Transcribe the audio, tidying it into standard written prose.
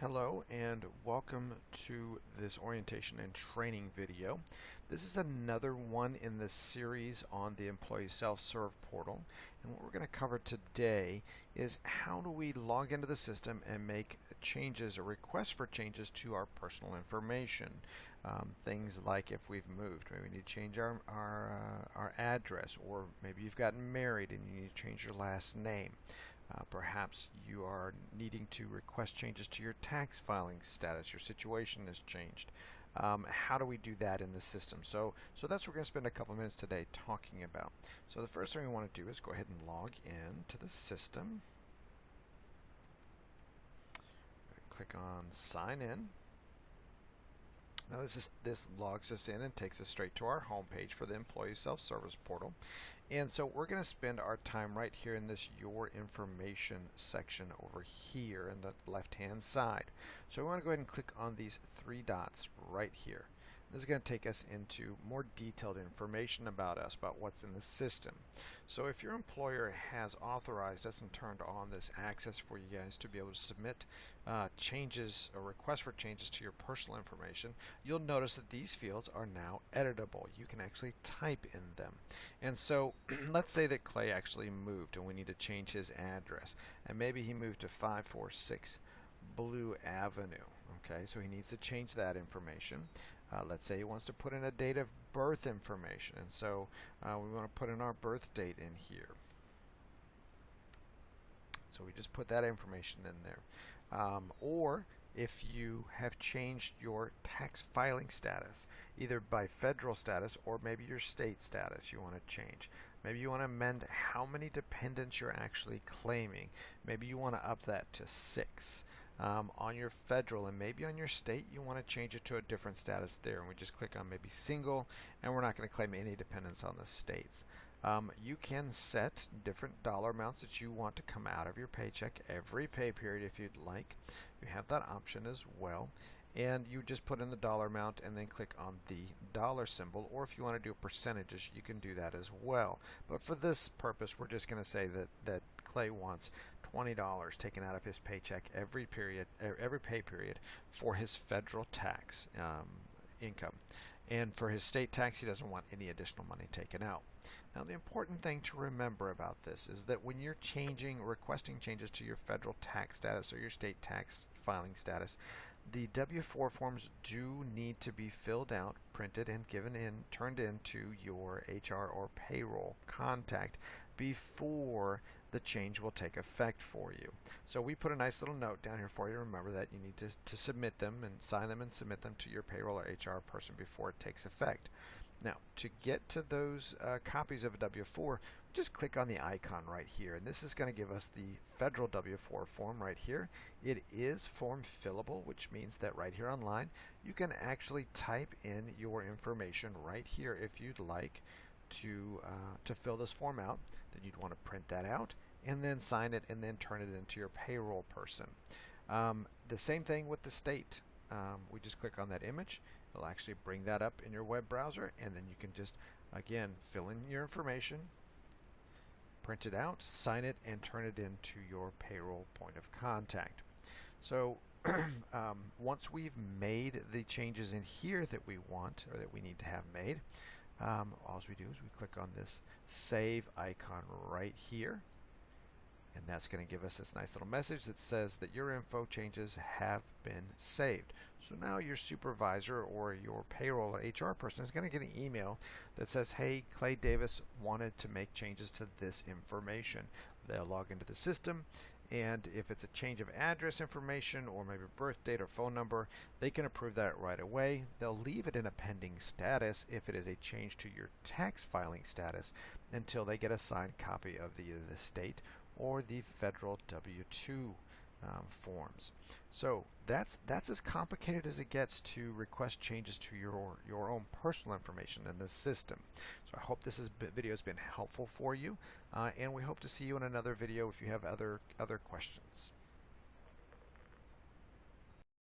Hello and welcome to this orientation and training video. This is another one in the series on the employee self-serve portal, and what we're going to cover today is how do we log into the system and make changes or requests for changes to our personal information. Things like if we've moved, maybe we need to change our address, or maybe you've gotten married and you need to change your last name. Perhaps you are needing to request changes to your tax filing status. Your situation has changed. How do we do that in the system? So that's what we're going to spend a couple minutes today talking about. So the first thing we want to do is go ahead and log in to the system. Click on sign in. Now this logs us in and takes us straight to our home page for the employee self-service portal. And so we're going to spend our time right here in this your information section over here in the left hand side. So we want to go ahead and click on these three dots right here. This is going to take us into more detailed information about us, about what's in the system. So if your employer has authorized us and turned on this access for you guys to be able to submit changes or requests for changes to your personal information, you'll notice that these fields are now editable. You can actually type in them. And so let's say that Clay actually moved and we need to change his address. And maybe he moved to 546 Blue Avenue. Okay, so he needs to change that information. Let's say he wants to put in a date of birth information, and so we want to put in our birth date in here. So we just put that information in there. Or if you have changed your tax filing status, either by federal status or maybe your state status you want to change. Maybe you want to amend how many dependents you're actually claiming. Maybe you want to up that to 6 on your federal, and maybe on your state you want to change it to a different status there. And we just click on maybe single, and we're not going to claim any dependents on the states. You can set different dollar amounts that you want to come out of your paycheck every pay period if you'd like. You have that option as well. And you just put in the dollar amount and then click on the dollar symbol, or if you want to do percentages you can do that as well. But for this purpose we're just going to say that Clay wants $20 taken out of his paycheck every pay period for his federal tax income. And for his state tax, he doesn't want any additional money taken out. Now, the important thing to remember about this is that when you're requesting changes to your federal tax status or your state tax filing status, the W-4 forms do need to be filled out, printed, and turned into your HR or payroll contact before the change will take effect for you. So we put a nice little note down here for you. Remember that you need to submit them and sign them and submit them to your payroll or HR person before it takes effect. Now, to get to those copies of a W-4, just click on the icon right here, and this is going to give us the federal W-4 form right here. It is form fillable, which means that right here online you can actually type in your information right here if you'd like to fill this form out. Then you'd want to print that out and then sign it and then turn it into your payroll person. The same thing with the state. We just click on that image. It'll actually bring that up in your web browser, and then you can just again fill in your information, print it out, sign it, and turn it into your payroll point of contact. So once we've made the changes in here that we want or that we need to have made, all we do is we click on this save icon right here, and that's going to give us this nice little message that says that your info changes have been saved. So now your supervisor or your payroll or HR person is going to get an email that says, hey, Clay Davis wanted to make changes to this information. They'll log into the system, and if it's a change of address information or maybe birth date or phone number, they can approve that right away. They'll leave it in a pending status if it is a change to your tax filing status until they get a signed copy of either the state or the federal W-2 forms. So that's as complicated as it gets to request changes to your own personal information in this system. So I hope this video has been helpful for you, and we hope to see you in another video if you have other questions.